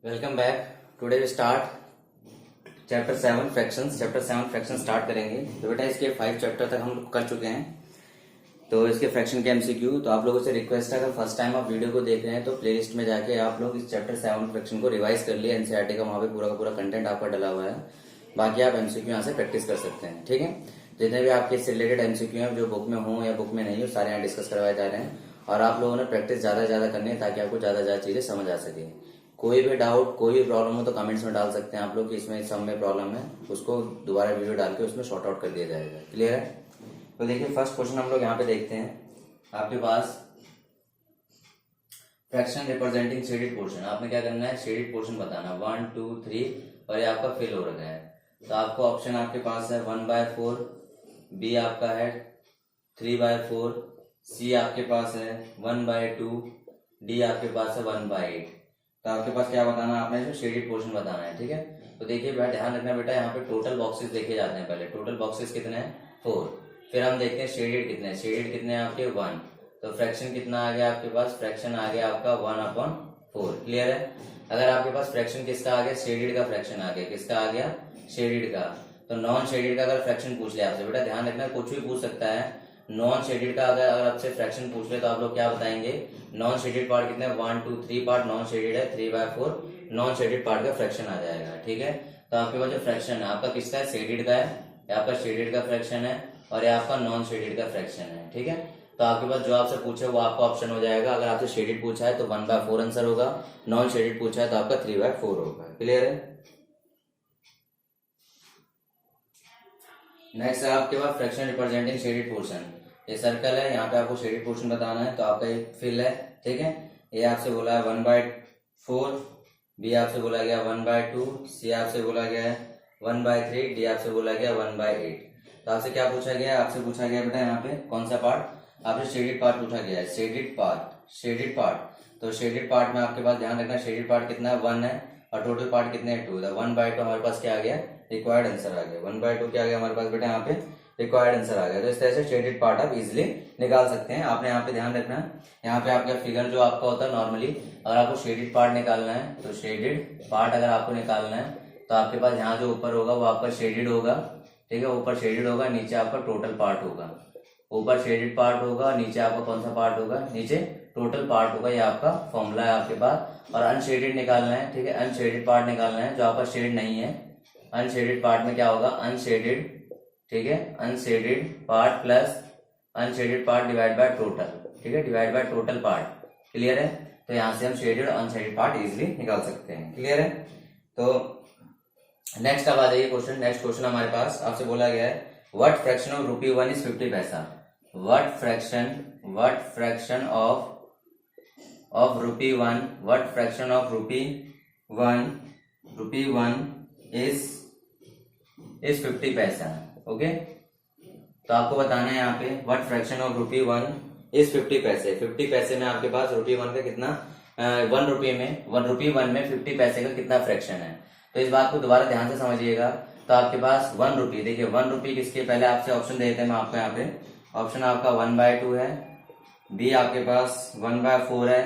Welcome back. Today we start chapter 7 fractions. Chapter 7 fraction start करेंगे। तो बेटा इसके 5 चैप्टर तक हम कर चुके हैं, तो इसके फ्रैक्शन के एमसीक्यू। तो आप लोगों से रिक्वेस्ट है, अगर फर्स्ट टाइम आप वीडियो को देख रहे हैं तो प्लेलिस्ट में जाके आप लोग इस चैप्टर 7 फ्रैक्शन को रिवाइज कर लिए। एनसीईआरटी का वहाँ पे पूरा का पूरा कंटेंट आपका डला हुआ है। बाकी आप एमसीक्यू यहाँ से प्रैक्टिस कर सकते हैं, ठीक है। जितने भी आपके इससे रिलेटेड एमसीक्यू हैं जो बुक में हो या बुक में नहीं हो, सारे यहाँ डिस्कस करवाए जा रहे हैं। और आप लोगों ने प्रैक्टिस ज्यादा से ज्यादा करनी है ताकि आपको ज्यादा से ज्यादा चीजें समझ आ सके। कोई भी डाउट, कोई भी प्रॉब्लम हो तो कमेंट्स में डाल सकते हैं आप लोग कि इसमें सब में प्रॉब्लम है, उसको दोबारा वीडियो डाल के उसमें शॉर्ट आउट कर दिया जाएगा। क्लियर है? तो देखिए फर्स्ट क्वेश्चन हम लोग यहाँ पे देखते हैं। आपके पास फ्रैक्शन रिप्रेजेंटिंग शेडेड पोर्शन, आपने क्या करना है, शेडेड पोर्शन बताना 1 2 3 और ये आपका फिल हो रखा है। तो आपको ऑप्शन आपके पास है 1/4, बी आपका है 3/4, सी आपके पास है 1/2, डी आपके पास है 1/8। तो आपके पास क्या बताना है, आपने शेडेड पोर्शन बताना है, ठीक है। तो देखिए बेटा, ध्यान रखना बेटा, यहाँ पे टोटल बॉक्सेस देखे जाते हैं। पहले टोटल बॉक्सेस कितने हैं, 4। फिर हम देखते हैं शेडेड कितने हैं। शेडेड कितने हैं आपके 1। तो फ्रैक्शन कितना आ गया आपके पास, फ्रैक्शन आ गया आपका 1/4। क्लियर है? अगर आपके पास फ्रैक्शन किसका आ गया, शेडेड का फ्रैक्शन आ गया। किसका आ गया, शेडेड का। तो नॉन शेडेड का अगर फ्रैक्शन पूछ ले आपसे, बेटा ध्यान रखना कुछ भी पूछ सकता है। नॉन शेडेड का अगर आपसे फ्रैक्शन पूछ ले तो आप लोग क्या बताएंगे, नॉन शेडेड पार्ट कितने, 1 2 3 पार्ट नॉन शेडेड है, 3/4 नॉन शेडेड पार्ट का फ्रैक्शन आ जाएगा, ठीक है। तो आपके पास जो फ्रैक्शन है आपका किसका है, शेडेड का है। या आपका शेडेड का फ्रैक्शन है और या आपका नॉन शेडेड का फ्रैक्शन है, ठीक है। तो आपके पास जो आपसे पूछे वो आपका ऑप्शन हो जाएगा। अगर आपसे शेडेड पूछा है तो 1/4 आंसर होगा, नॉन शेडेड पूछा है तो आपका 3/4 होगा। क्लियर है? नेक्स्ट है आपके पास फ्रैक्शन रिप्रेजेंटिंग शेडेड पोर्शन। ये सर्कल है, यहाँ पे आपको शेडेड पोर्शन बताना है। तो आपका ये फिल है, ठीक है। ए आपसे बोला है 1/4, बी आपसे बोला गया 1/2, सी आपसे बोला गया है 1/3, डी आपसे बोला गया 1/8। तो आपसे क्या पूछा गया है, आपसे पूछा गया बेटा यहाँ पे कौन सा पार्ट, आपसे शेडेड पार्ट पूछा गया है। Shaded part, shaded part. तो शेडेड पार्ट में आपके पास ध्यान रखना, शेडेड पार्ट कितना है, 1 है। और टोटल पार्ट कितने हैं, 2। 1/2 हमारे पास क्या आ गया, रिक्वायर्ड आंसर आ गया। 1/2 क्या आ गया हमारे पास बेटा, यहाँ पे रिक्वायर्ड आंसर आ गया। तो इस तरह से शेडेड पार्ट आप इजिली निकाल सकते हैं। आपने यहाँ पे ध्यान रखना, यहाँ पे आपका फिगर जो आपका होता है नॉर्मली, अगर आपको शेडेड पार्ट निकालना है तो शेडेड पार्ट अगर आपको निकालना है तो आपके पास यहाँ जो ऊपर होगा वो आपका शेडेड होगा, ठीक है। ऊपर शेडेड होगा, नीचे आपका टोटल पार्ट होगा। ऊपर शेडेड पार्ट होगा, नीचे आपका कौन सा पार्ट होगा, नीचे टोटल पार्ट होगा। ये आपका फॉर्मूला है आपके पास। और अनशेडेड निकालना है, ठीक है। अनशेडेड पार्ट निकालना है, जो आपका शेड नहीं है। अनशेडेड पार्ट में क्या होगा, अनशेडेड, ठीक है, unshielded part plus unshielded part divide by total, ठीक है, divide by total part. Clear है? तो यहाँ से हम शेडेड और अनशेडेड पार्ट इजिली निकाल सकते हैं। क्लियर है? तो नेक्स्ट अब आ जाइए क्वेश्चन। नेक्स्ट क्वेश्चन हमारे पास आपसे बोला गया है व्हाट फ्रैक्शन ऑफ ₹1 इज 50 पैसा। What fraction of ₹1, what fraction of ₹1 is 50 पैसा। ओके, तो आपको बताना है यहाँ पे व्हाट फ्रैक्शन ऑफ ₹1 इज 50 पैसे। 50 पैसे में आपके पास ₹1 का कितना, 1 रुपये में, ₹1 में 50 पैसे का कितना फ्रैक्शन है। तो इस बात को दोबारा ध्यान से समझिएगा। तो आपके पास 1 रुपये, देखिए 1 रुपये किसके, पहले आपसे ऑप्शन देते हैं मैं आपको यहाँ पे। ऑप्शन आपका 1/2 है, बी आपके पास 1/4 है,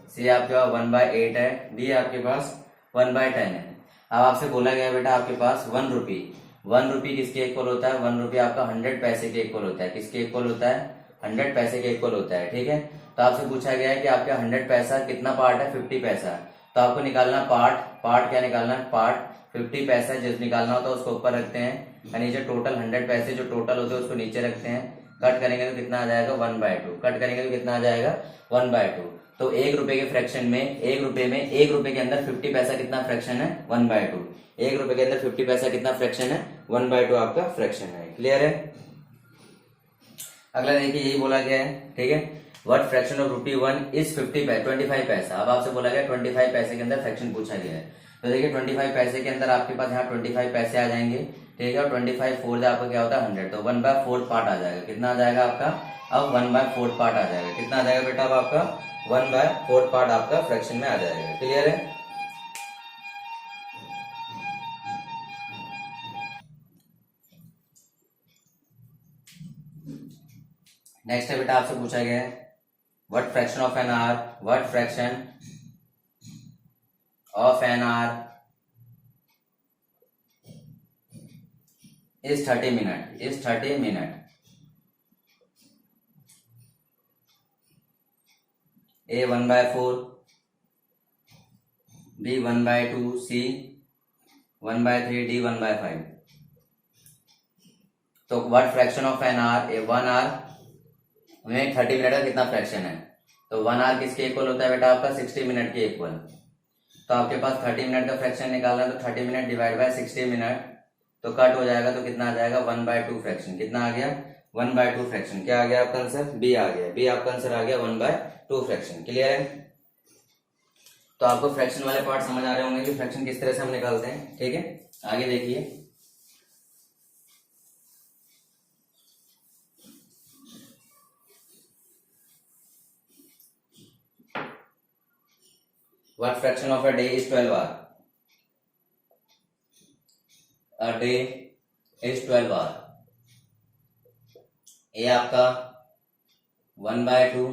सी आपके पास 1/8 है, डी आपके पास 1/10 है। अब आपसे बोला गया बेटा आपके पास 1 रुपये, 1 रुपये किसके इक्वल होता है, 1 रुपये आपका 100 पैसे के इक्वल होता है। किसके इक्वल होता है, 100 पैसे के इक्वल होता है, ठीक है। तो आपसे पूछा गया है कि आपका 100 पैसा कितना पार्ट है, 50 पैसा। तो आपको निकालना पार्ट क्या निकालना है, पार्ट 50 पैसा जिस निकालना होता है उसको ऊपर रखते हैं, और नीचे टोटल 100 पैसे जो टोटल होते हैं उसको नीचे रखते हैं। कट करेंगे तो कितना आ जाएगा, 1/2। कट करेंगे तो कितना आ जाएगा, 1/2। तो 1 रुपए के फ्रैक्शन में, 1 रुपए के अंदर 50 पैसा कितना फ्रैक्शन है, 1/2। 1 रुपए के अंदर 50 पैसा कितना फ्रैक्शन है, 1/2 आपका फ्रैक्शन है। क्लियर है? अगला देखिए यही बोला गया है, ठीक है। व्हाट फ्रैक्शन ऑफ ₹1 इज 25 पैसा। अब आपसे बोला गया 25 पैसे के अंदर फ्रैक्शन पूछा गया है। तो देखिए 25 पैसे के अंदर आपके पास यहाँ 25 पैसे आ जाएंगे, ठीक है। और 25 फोर्थ आपका क्या होता है, 100। तो 1/4 पार्ट आ जाएगा। कितना आ जाएगा आपका, अब 1/4 पार्ट आ जाएगा। कितना आ जाएगा बेटा, अब आपका 1/4 पार्ट आपका फ्रैक्शन में आ जाएगा। क्लियर है? नेक्स्ट है बेटा आपसे पूछा गया है what fraction of an our, what fraction of an our is 30 minute. A 1/4, B 1/2, C 1/3, D 1/5. तो what fraction of an hour, a 1 hour में 30 मिनट का कितना फ्रैक्शन है? तो 1 आवर किसके इक्वल होता है बेटा? आपका 60 मिनट के इक्वल। तो आपके पास 30 मिनट का फ्रैक्शन निकालना है, तो 30 मिनट डिवाइड बाय 60 मिनट, तो कट हो जाएगा, तो कितना आ जाएगा? 1/2 फ्रैक्शन। कितना आ गया? 1/2 फ्रैक्शन। क्या आ गया आपका आंसर? बी आ गया। बी आपका आंसर आ गया 1/2 फ्रैक्शन। क्लियर है? तो आपको फ्रैक्शन वाले पार्ट समझ आ रहे होंगे कि फ्रैक्शन किस तरह से हम निकालते हैं। ठीक है, आगे देखिए। What fraction of a day is 12 hour? A day is 12 hour. ए आपका 1/2,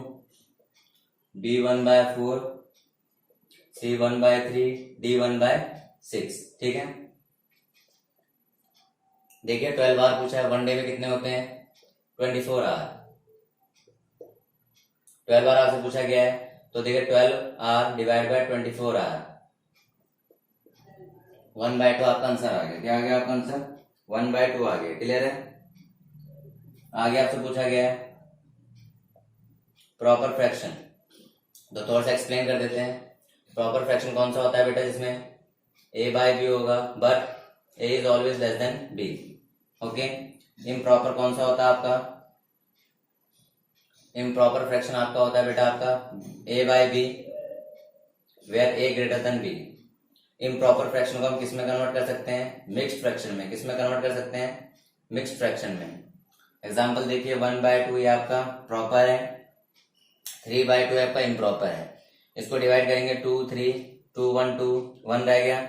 B 1/4, C 1/3, D 1/6। ठीक है, देखिए 12 आवर पूछा है। वन डे में कितने होते हैं? 24 आवर। 12 आवर आपसे पूछा गया है, तो देखिए 12 आवर डिवाइड बाय 24 आवर, 1/2 आपका आंसर आ गया। क्या आ गया आपका आंसर? 1/2 आ गया। क्लियर है? आगे आपसे पूछा गया है प्रॉपर फ्रैक्शन, तो थोड़ा सा एक्सप्लेन कर देते हैं। प्रॉपर फ्रैक्शन कौन सा होता है बेटा? जिसमें A/B होगा, but A is always less than B। Okay. Improper कौन सा होता है आपका? इम्प्रॉपर फ्रैक्शन आपका होता है बेटा आपका A/B, where A greater than B। Improper fraction को हम किस में कन्वर्ट कर सकते हैं? मिक्स्ड फ्रैक्शन में। किस में कन्वर्ट कर सकते हैं? मिक्स्ड फ्रैक्शन में। एग्जाम्पल देखिए, 1/2 ये आपका प्रॉपर है, 3/2 आपका इम्प्रॉपर है। इसको डिवाइड करेंगे 2 3, 2 1 2, 1 रह गया,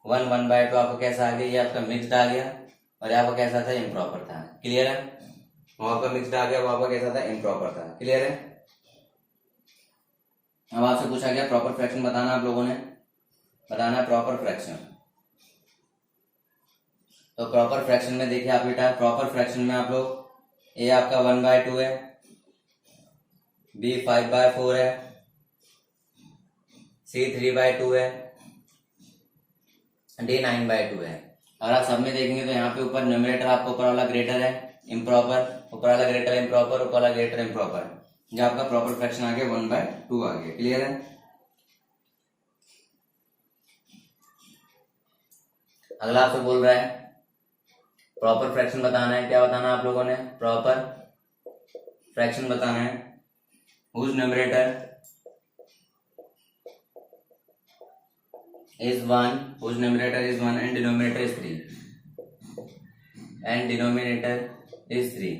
1 1/2 आपका कैसा आ गया? ये आपका मिक्स्ड आ गया, और यहाँ पर कैसा था? इम्प्रॉपर था। क्लियर है? वहां पर मिक्स्ड आ गया, वहां पर कैसा था? इम्प्रॉपर था। क्लियर है? अब आपसे पूछा गया प्रॉपर फ्रैक्शन बताना, आप लोगों ने बताना है प्रॉपर फ्रैक्शन। तो प्रॉपर फ्रैक्शन में देखिए आप बेटा, प्रॉपर फ्रैक्शन में आप लोग ए आपका 1/2 है, बी 5/4 है, सी 3/2 है, डी 9/2 है। और आप सब में देखेंगे तो यहाँ पे ऊपर न्यूमरेटर आपका ऊपर वाला ग्रेटर है इम्प्रॉपर, ऊपर वाला ग्रेटर इम्प्रॉपर, ऊपर वाला ग्रेटर इम्प्रॉपर, जो आपका प्रॉपर फ्रैक्शन आ गया 1/2 आ गया। क्लियर है? अगला आपसे बोल रहा है प्रॉपर फ्रैक्शन बताना है। क्या बताना है आप लोगों ने? प्रॉपर फ्रैक्शन बताना है। Whose numerator is 1, whose numerator is 1 and denominator is 3, and denominator is 3।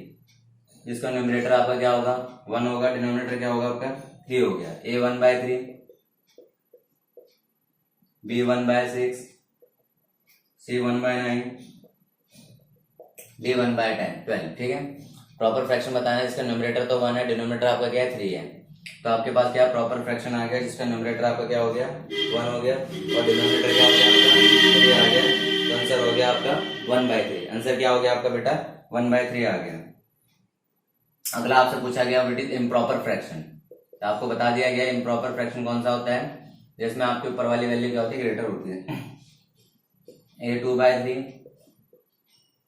जिसका न्यूमरेटर आपका क्या होगा? 1 होगा, डिनोमिनेटर क्या होगा आपका? 3 हो गया। A 1/3, B 1/6, C 1/9, D 1/10, 12। ठीक है, प्रॉपर फ्रैक्शन बताना है। इसका न्यूमरेटर तो 1 है, डिनोमिनेटर आपका क्या है? 3 है। तो आपके पास क्या प्रॉपर फ्रैक्शन आ गया, जिसका न्यूमरेटर आपका क्या हो गया? 1 हो गया, और डिनोमिनेटर क्या हो गया आपका? 3 आ गया। तो आंसर हो गया आपका 1/3। आंसर क्या हो गया आपका बेटा? 1/3 आ गया। अगला आपसे पूछा गया व्हाट इज इम्प्रॉपर फ्रैक्शन। तो आपको बता दिया गया इम्प्रॉपर फ्रैक्शन कौन सा होता है, जिसमें आपके ऊपर वाली वैल्यू क्या होती है? ग्रेटर होती है। A 2/3,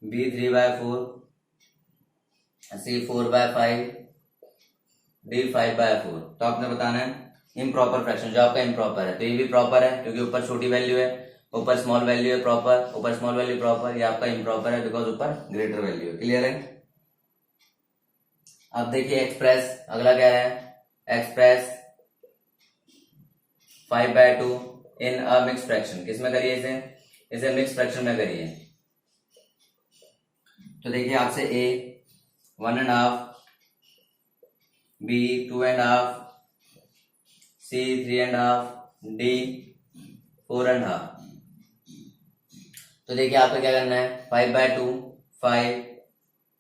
B 3/4, C 4/5, D 5/4। तो आपने बताना है इम्प्रॉपर फ्रैक्शन, जो आपका इम्प्रॉपर है। तो ये भी प्रॉपर है क्योंकि ऊपर छोटी वैल्यू है, ऊपर स्मॉल वैल्यू है प्रॉपर, ऊपर स्मॉल वैल्यू प्रॉपर। ये आपका इम्प्रॉपर है बिकॉज ऊपर ग्रेटर वैल्यू है। क्लियर है? अब देखिए एक्सप्रेस, अगला कह रहा है एक्सप्रेस 5/2 इन अ मिक्स फ्रैक्शन। किसमें करिए इसे? इसे मिक्स फ्रैक्शन में करिए। तो देखिए आपसे A 1.5, B 2.5, C 3.5, D 4.5। तो देखिए आपको क्या करना है? 5/2, 5,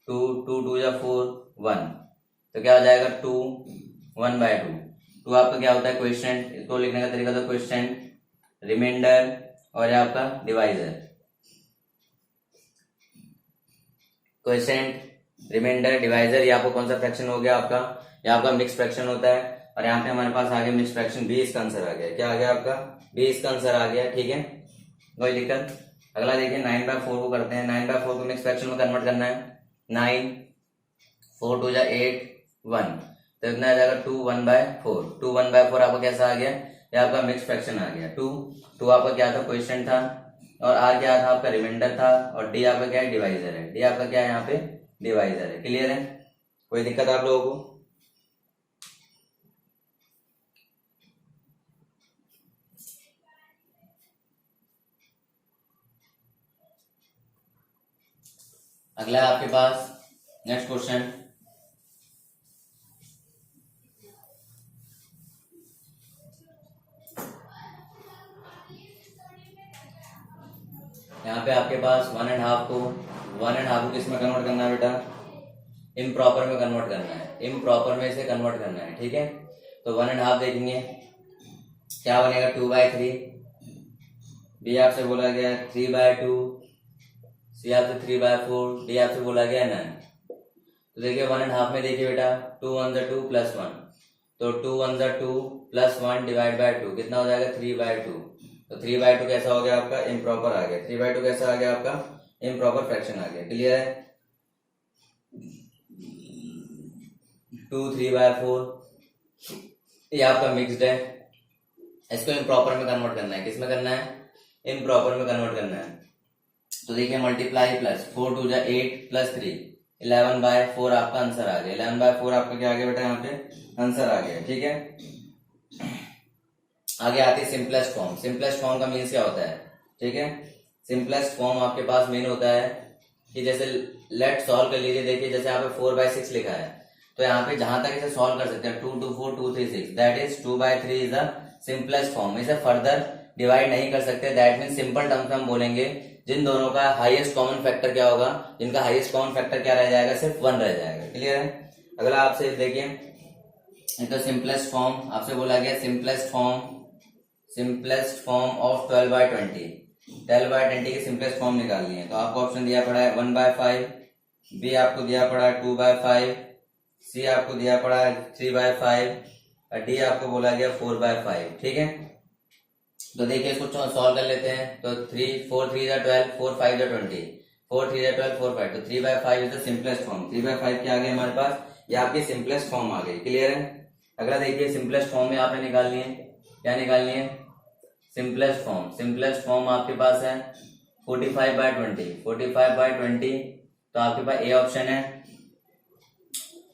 2, 2 2 या 4, 1, तो क्या हो जाएगा? 2 1/2। 2 आपका क्या होता है? क्वेश्चन। इसको लिखने का तरीका था क्वेश्चन, रिमाइंडर और ये आपका डिवाइजर। क्वोशिएंट, रिमाइंडर, डिवाइजर, ये आपको कौन सा फ्रैक्शन हो गया आपका, ये आपका मिक्स फ्रैक्शन होता है। और यहाँ पे हमारे पास आ गया मिक्स फ्रैक्शन, बी इसका आंसर आ गया। क्या आ गया आपका, बी इसका आंसर आ गया। ठीक है, कोई दिक्कत। अगला देखिए 9/4 को करते हैं। 9/4 को मिक्स फ्रैक्शन में कन्वर्ट करना है। 9, 4 2 जा 8, 1, तो इतना आ जाएगा 2 1/4। 2 1/4 आपका कैसा आ गया, ये आपका मिक्स फ्रैक्शन आ गया। 2 आपका क्या था, क्वोशिएंट था, और आर क्या था आपका, रिमाइंडर था, और डी आपका क्या है, डिवाइजर है। डी आपका क्या है यहाँ पे, डिवाइजर है। क्लियर है, कोई दिक्कत आप लोगों को। अगला है आपके पास नेक्स्ट क्वेश्चन। यहाँ पे आपके पास 1.5 को किस में कन्वर्ट करना है बेटा, इम्प्रॉपर में कन्वर्ट करना है। इम्प्रॉपर में इसे कन्वर्ट करना है। ठीक है, तो 1.5 देखेंगे क्या बनेगा, 2/3। बी आपसे बोला गया 3/2, सी आपसे 3/4, डी आपसे बोला गया 9। तो देखिए 1.5 में देखिए बेटा, 2 1 2 प्लस 1, तो 2 1 2 प्लस 1 डिवाइड बाय 2 कितना हो जाएगा, 3/2। तो 3/2 कैसा हो गया आपका, इम्प्रॉपर आ गया। 3/2 कैसा आ गया आपका, इम्प्रॉपर फ्रैक्शन आ गया। क्लियर है, 2 3/4 ये आपका मिक्स्ड है। इसको इम्प्रॉपर में कन्वर्ट करना है। किस में करना है, इम्प्रॉपर में कन्वर्ट करना है। तो देखिए मल्टीप्लाई प्लस 4 2 जा 8 प्लस 3, 11/4 आपका आंसर आ गया। 11/4 आपका क्या आ गया बेटा, यहाँ पे आंसर आ गया। ठीक है, आगे आती है सिंपलेस्ट फॉर्म। सिंपलेस्ट फॉर्म का मीन्स क्या होता है, ठीक है, सिंपलेस्ट फॉर्म आपके पास मीन होता है कि जैसे लेट सॉल्व कर लीजिए। देखिए जैसे यहाँ पे 4/6 लिखा है, तो यहाँ पे जहां तक इसे सॉल्व कर सकते हैं 2 2 4 2 3 6, that is 2/3 is the simplest form. इसे फर्दर डिवाइड नहीं कर सकते। दैट मीन सिंपल टर्म्स में हम बोलेंगे जिन दोनों का हाईएस्ट कॉमन फैक्टर क्या होगा, जिनका हाईएस्ट कॉमन फैक्टर क्या रह जाएगा, सिर्फ 1 रह जाएगा। क्लियर है, अगला आपसे देखिए तो सिंपलेस्ट फॉर्म आपसे बोला गया, सिंपलेस्ट फॉर्म ऑफ 12/20, 12/20 की सिंपलेस्ट फॉर्म निकालनी है। तो आपको ऑप्शन दिया पड़ा है 1/5, बी आपको दिया पड़ा है 2/5, सी आपको दिया पड़ा है 3/5, और डी आपको बोला गया 4/5। ठीक है, तो देखिए इसको सॉल्व कर लेते हैं। तो 4 3 जा 12, 4 5 जा 20, 4 3 जा 12, 4 5, तो 3/5 इज द सिंपलेस्ट फॉर्म। 3/5 क्या आ गया हमारे पास, ये आपकी सिंपलेस्ट फॉर्म आ गई। क्लियर है, अगला देखिए सिंपलेस्ट फॉर्म में आपने निकालनी है, क्या निकालनी है, सिंपलेस्ट फॉर्म। सिंपलेस्ट फॉर्म आपके पास है 45/20, 45/20, तो आपके पास ए ऑप्शन है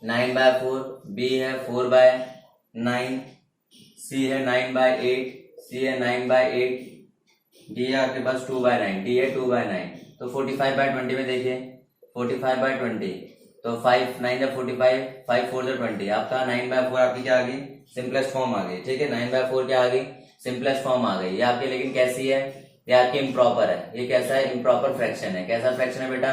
9/4, बी है 4/9, सी है 9/8, सी है 9/8, डी है आपके पास 2/9, डी है 2/9। तो 45/20 में देखिए 45/20, तो 5 9 जा 45, 5 4 जा 20, आपका 9/4 आपकी क्या आ गई, सिंपलेस्ट फॉर्म आ गई। ठीक है, 9/4 क्या आ गई, सिंपलेस्ट फॉर्म आ गई। ये आपकी लेकिन कैसी है, ये आपकी इम्प्रॉपर है। ये कैसा है, इम्प्रॉपर फ्रैक्शन है। कैसा फ्रैक्शन है बेटा,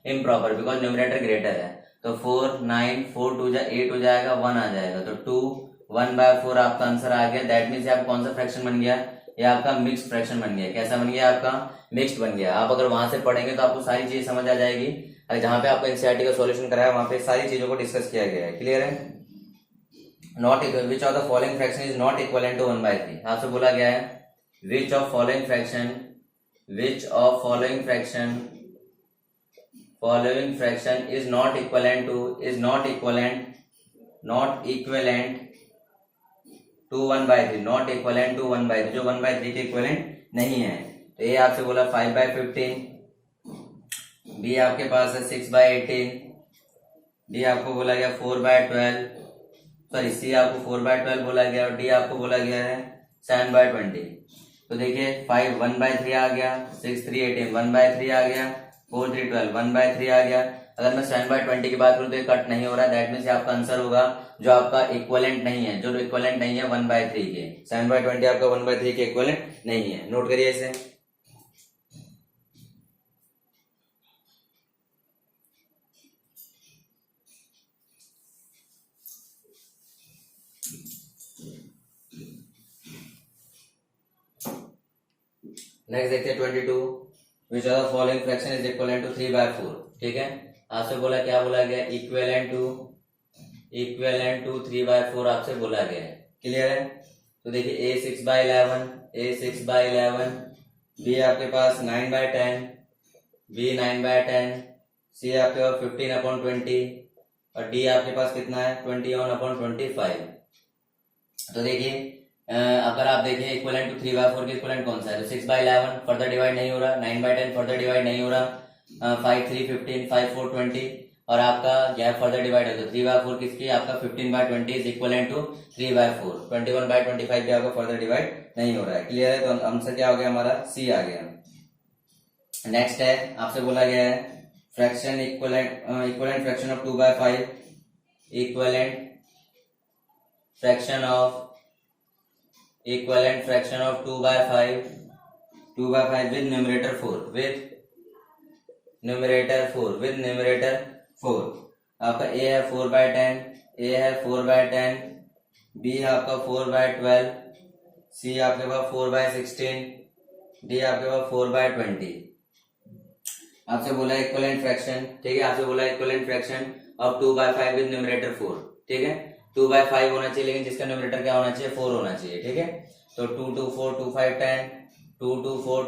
इम्प्रॉपर, बिकॉज न्यूमरेटर ग्रेटर है। तो 4 9 4 2 जा 8 हो जाएगा, 1 आ जाएगा, तो 2 1/4 आपका आंसर आ गया। दैट मीन्स आपका कौन सा फ्रैक्शन बन गया, ये आपका मिक्स फ्रैक्शन बन गया। कैसा बन गया, आपका मिक्स्ड बन गया। आप अगर वहां से पढ़ेंगे तो आपको सारी चीज समझ आ जाएगी। जहां पे आपको एनसीईआरटी का सॉल्यूशन कराया वहां पे सारी चीजों को डिस्कस किया गया है। क्लियर है, not which of the following fraction is not equivalent to 1/3। आपसे बोला गया है which of following fraction is not equivalent to 1/3, not equivalent to 1/3, जो 1/3 के इक्वलेंट नहीं है। तो ये आपसे बोला 5/15, बी आपके पास है 6/18, डी आपको बोला गया 4/12, सॉरी सी आपको 4/12 बोला गया, और डी आपको बोला गया है 7/20। तो देखिए 5 1/3 आ गया, 6 3 18 1/3 आ गया, 4 3 12 1/3 आ गया। अगर मैं 7/20 की बात करूं तो ये कट नहीं हो रहा है। दैट मीन्स आपका आंसर होगा जो आपका इक्वलेंट नहीं है, जो इक्वलेंट नहीं है 1/3 के। 7/20 आपका 1/3 के इक्वलेंट नहीं है। नोट करिए इसे। नेक्स्ट देखते हैं 22, which of the following fraction is equivalent to 3/4। ठीक है, आपसे बोला क्या बोला गया, इक्विवेलेंट टू 3/4 आपसे बोला गया है। क्लियर है? तो देखिए a 6/11, b आपके पास 9/10, b 9/10, c आपके पास 15/20 और d आपके पास कितना है 21/25। तो देखिए अगर आप देखिए इक्विवेलेंट टू 3/4 के इक्विवेलेंट कौन सा है, तो 6/11 फर्दर डिवाइड नहीं हो रहा, 9/10 फर्दर डिवाइड नहीं हो रहा, 5 3 15, 5 4 20 और आपका गैप फर्दर डिवाइड है तो 3/4 किसकी आपका 15/20 इज इक्विवेलेंट टू 3/4, 21/25 भी आपका फर्दर डिवाइड नहीं हो रहा है। क्लियर है? तो आंसर क्या हो गया हमारा, सी आ गया। नेक्स्ट है आपसे बोला गया है fraction equivalent fraction of 2/5, equivalent fraction of 2/5 with numerator 4 with numerator 4। आपका a है 4/10, b है आपका 4/12, c आपके पास 4/16, d आपके पास 4/20। आपसे बोला इक्विवेलेंट फ्रैक्शन, ठीक है, आपसे बोला equivalent fraction of 2/5 with numerator 4। ठीक है, 2/5 होना चाहिए लेकिन जिसका न्यूमरेटर क्या होना चाहिए, 4 होना चाहिए। ठीक है, तो 2 2 4 2 5 10, 2 2 4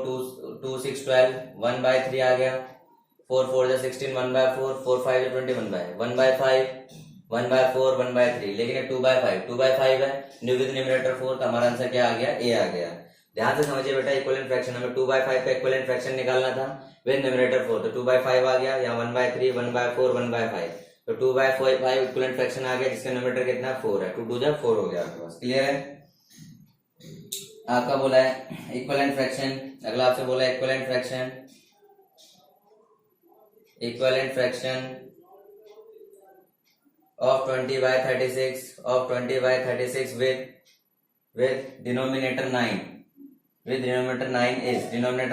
2 6 12, 1/3 आ गया, 4 4 16, 1/4, 4 5 21/1/5, 1/4, 1/3, लेकिन ये 2/5 है, न्यू विद न्यूमरेटर 4, तो हमारा आंसर क्या आ गया, ए आ गया। ध्यान से समझिए बेटा, इक्विवेलेंट फ्रैक्शन हमें 2/5 का इक्विवेलेंट फ्रैक्शन निकालना था विद न्यूमरेटर 4, तो 2/5 आ गया, या 1/3, 1/4, 1/5, तो 2/5 इक्विवेलेंट फ्रैक्शन आ गया जिसका न्यूमरेटर कितना 4 है, 2 2 जा 4 हो गया आपके पास। क्लियर है? आपका बोला है इक्विवेलेंट फ्रैक्शन, अगला आपसे बोला है equivalent fraction of 20/36 with denominator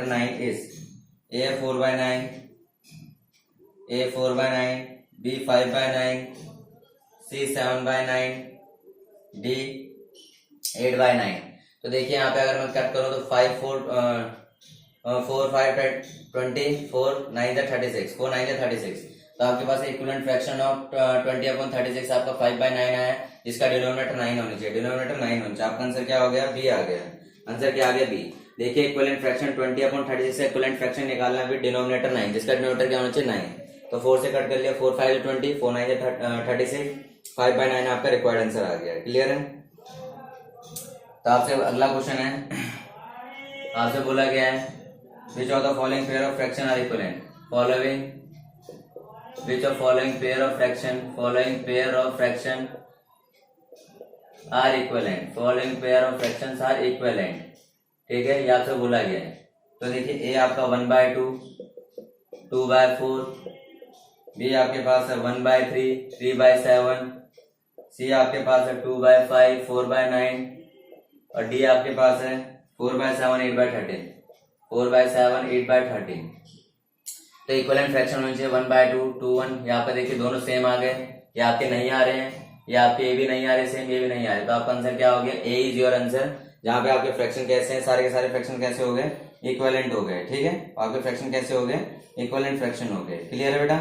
9 is a 4/9, b 5/9, c 7/9, d 8/9। तो देखिए यहाँ पे अगर मैं कट करूँ तो 5 4 4 5 20, 4 9 36, 4 9 36, तो आपके पास इक्विवेलेंट फ्रैक्शन ऑफ 20/36 आपका 5/9 आया, जिसका डिनोमिनेटर 9 होना चाहिए, डिनोमिनेटर 9 होना चाहिए। आपका आंसर क्या हो गया, बी आ गया। आंसर क्या आ गया, बी। देखिए इक्विवेलेंट फ्रैक्शन 20/36 से इक्विवेलेंट फ्रैक्शन निकालना है डिनोमिनेटर 9, जिसका डिनोमिनेटर क्या होना चाहिए, 9। तो 4 से कट कर लिया, 4 5 20, 4 9 36, 5/9 आपका रिक्वायर्ड आंसर आ गया। क्लियर है? तो आपसे अगला क्वेश्चन है, आपसे बोला गया है which of the following pair of fraction are equivalent, which of following pair of fraction are equivalent, following pair of fractions are equivalent। ठीक है, ये आपसे बोला गया है। तो देखिए a आपका 1/2 2/4, b आपके पास है 1/3 3/7, c आपके पास है 2/5 4/9 और d आपके पास है 4/7 8/13, 4/7 8/13। तो इक्विवेलेंट फ्रैक्शन होने चाहिए 1/2 2 1। यहाँ पे देखिए दोनों सेम आ गए, ये आपके नहीं आ रहे हैं, ये आपके ए भी नहीं आ रहे सेम, ये भी नहीं आ रहे, तो आपका आंसर क्या हो गया, ए इज योर आंसर। जहाँ पे आपके फ्रैक्शन कैसे हैं, सारे के सारे फ्रैक्शन कैसे हो गए, इक्विवेलेंट हो गए। ठीक है, आपके फ्रैक्शन कैसे हो गए, इक्विवेलेंट फ्रैक्शन हो गए। क्लियर है बेटा?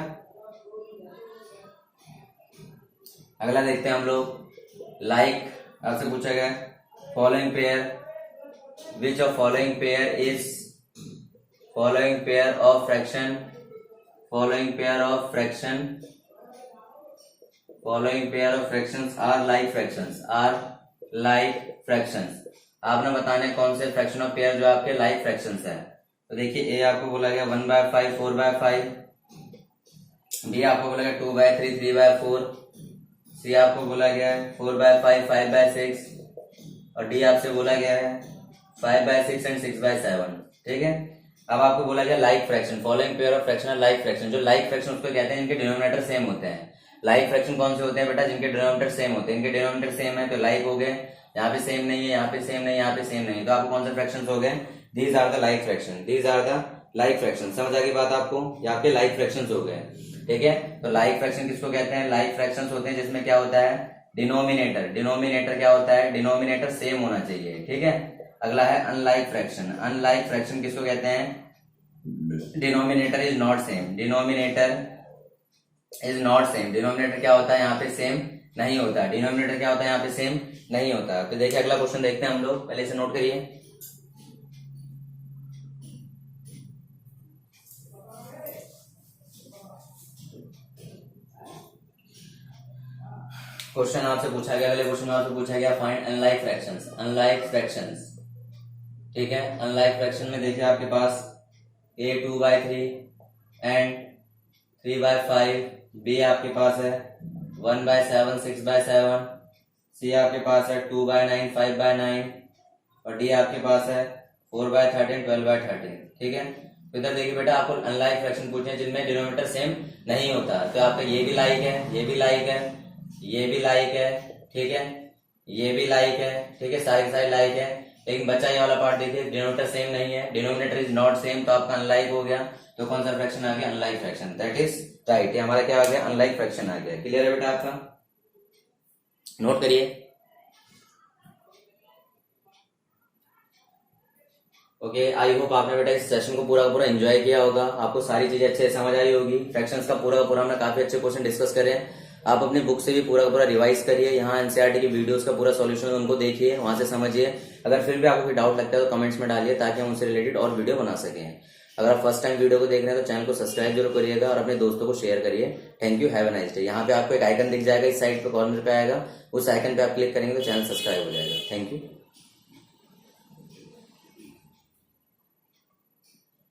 अगला देखते हैं हम लोग, लाइक आपसे पूछा गया following pair, which of following pair of fractions are like fractions. आपने बताना है कौन से फ्रैक्शन ऑफ पेयर जो आपके लाइक फ्रैक्शंस है। तो देखिए ए आपको बोला गया 1/5 4/5, बी आपको बोला गया 2/3 3/4, सी आपको बोला गया है 4/5 5/6 और डी आपसे बोला गया है 5/6 एंड 6/7। ठीक है, अब आपको बोला गया like fraction, following pair of fraction like fraction. जो लाइक फ्रैक्शन उसको कहते हैं इनके डिनोमिनेटर सेम होते हैं। लाइक फ्रैक्शन कौन से होते हैं बेटा, जिनके डिनोमिनेटर सेम होते हैं, इनके डिनोमिनेटर सेम है तो लाइक हो गए, यहाँ पे सेम नहीं है, यहाँ पे सेम नहीं, यहाँ पे सेम नहीं, तो आपको कौन से फ्रैक्शन हो गए, these are the like fraction. समझ आ गई बात आपको, यहाँ पे लाइक फ्रैक्शन हो गए। ठीक है, तो लाइक फ्रैक्शन किसको कहते हैं, लाइक फ्रैक्शन होते हैं जिसमें क्या होता है, डिनोमिनेटर क्या होता है, डिनोमिनेटर सेम होना चाहिए। ठीक है, अगला है अनलाइक फ्रैक्शन। अनलाइक फ्रैक्शन किसको कहते हैं? Denominator is not same. Denominator is not same. Denominator क्या होता है यहाँ पे? सेम नहीं होता। डिनोमिनेटर क्या होता है यहाँ पे? सेम नहीं होता। तो देखिए अगला क्वेश्चन देखते हैं हम लोग, पहले इसे नोट करिए। क्वेश्चन आपसे पूछा गया, अगले क्वेश्चन में आपसे पूछा गया find unlike fractions. Unlike fractions, ठीक है। अनलाइक फ्रैक्शन में देखिए आपके पास a 2/3 एंड 3/5, b आपके पास है 1/7 6/7, c आपके पास है 2/9 5/9 और d आपके पास है 4/13 12/13, ठीक है। तो इधर देखिए बेटा आपको अनलाइक फ्रैक्शन पूछे जिनमें डिनोमिनेटर सेम नहीं होता। तो आपका ये भी लाइक है, ये भी लाइक है, ये भी लाइक है, ठीक है, ये भी लाइक है, ठीक है, सारी की सारी लाइक है। लेकिन बच्चा ये वाला पार्ट देखिए, डिनोमिनेटर सेम नहीं है, डिनोमिनेटर इज नॉट सेम, तो आपका अनलाइक हो गया। तो कौन सा फ्रैक्शन आ गया? Unlike fraction. That is right. ये हमारा क्या आ गया? अनलाइक फ्रैक्शन आ गया। क्लियर है बेटा आपका? नोट करिए। ओके, आई होप आपने बेटा इस सेशन को पूरा पूरा एंजॉय किया होगा, आपको सारी चीजें अच्छे से समझ आई होगी। फ्रैक्शंस का पूरा पूरा हमने काफी अच्छे क्वेश्चन डिस्कस करे हैं। आप अपनी बुक से भी पूरा पूरा रिवाइज करिए, यहाँ एनसीईआरटी की वीडियोस का पूरा सॉल्यूशन उनको देखिए, वहां से समझिए। अगर फिर भी आपको कोई डाउट लगता है तो कमेंट्स में डालिए ताकि हम उनसे रिलेटेड और वीडियो बना सकें। अगर आप फर्स्ट टाइम वीडियो को देख रहे हैं तो चैनल को सब्सक्राइब जरूर करिएगा और अपने दोस्तों को शेयर करिए। Thank you, have a nice day. यहाँ पे आपको एक आइकन दिख जाएगा, इस साइड पे कॉर्नर पे आएगा, उस आइकन पे आप क्लिक करेंगे तो चैनल सब्सक्राइब हो जाएगा। Thank you.